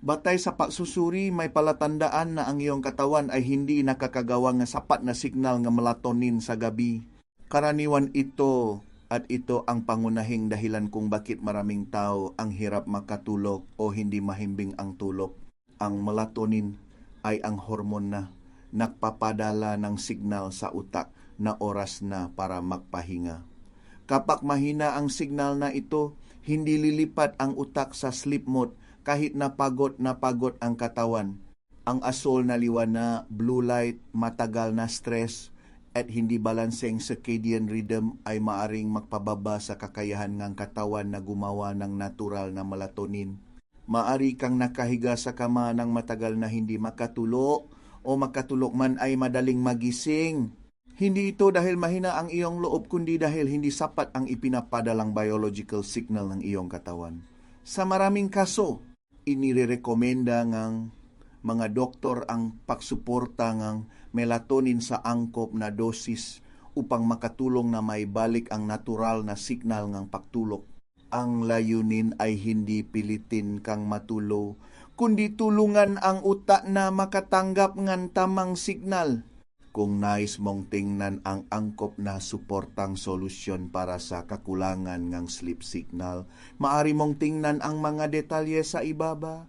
Batay sa pagsusuri, may palatandaan na ang iyong katawan ay hindi nakakagawa ng sapat na signal ng melatonin sa gabi. Karaniwan ito at ito ang pangunahing dahilan kung bakit maraming tao ang hirap makatulog o hindi mahimbing ang tulog. Ang melatonin ay ang hormon na nagpapadala ng signal sa utak na oras na para magpahinga. Kapag mahina ang signal na ito, hindi lilipat ang utak sa sleep mode kahit na pagod ang katawan. Ang asol na liwana, blue light, matagal na stress, at hindi balanseng circadian rhythm ay maaring magpababa sa kakayahan ng katawan na gumawa ng natural na melatonin. Maari kang nakahiga sa kama ng matagal na hindi makatulog o makatulog man ay madaling magising. Hindi ito dahil mahina ang iyong loob, kundi dahil hindi sapat ang ipinapadalang biological signal ng iyong katawan. Sa maraming kaso, inirekomenda ng mga doktor ang pagsuporta ng melatonin sa angkop na dosis upang makatulong na maibalik ang natural na signal ng pagtulog. Ang layunin ay hindi pilitin kang matulo, kundi tulungan ang utak na makatanggap ng tamang signal. Kung nais mong tingnan ang angkop na suportang solusyon para sa kakulangan ng sleep signal, maari mong tingnan ang mga detalye sa ibaba.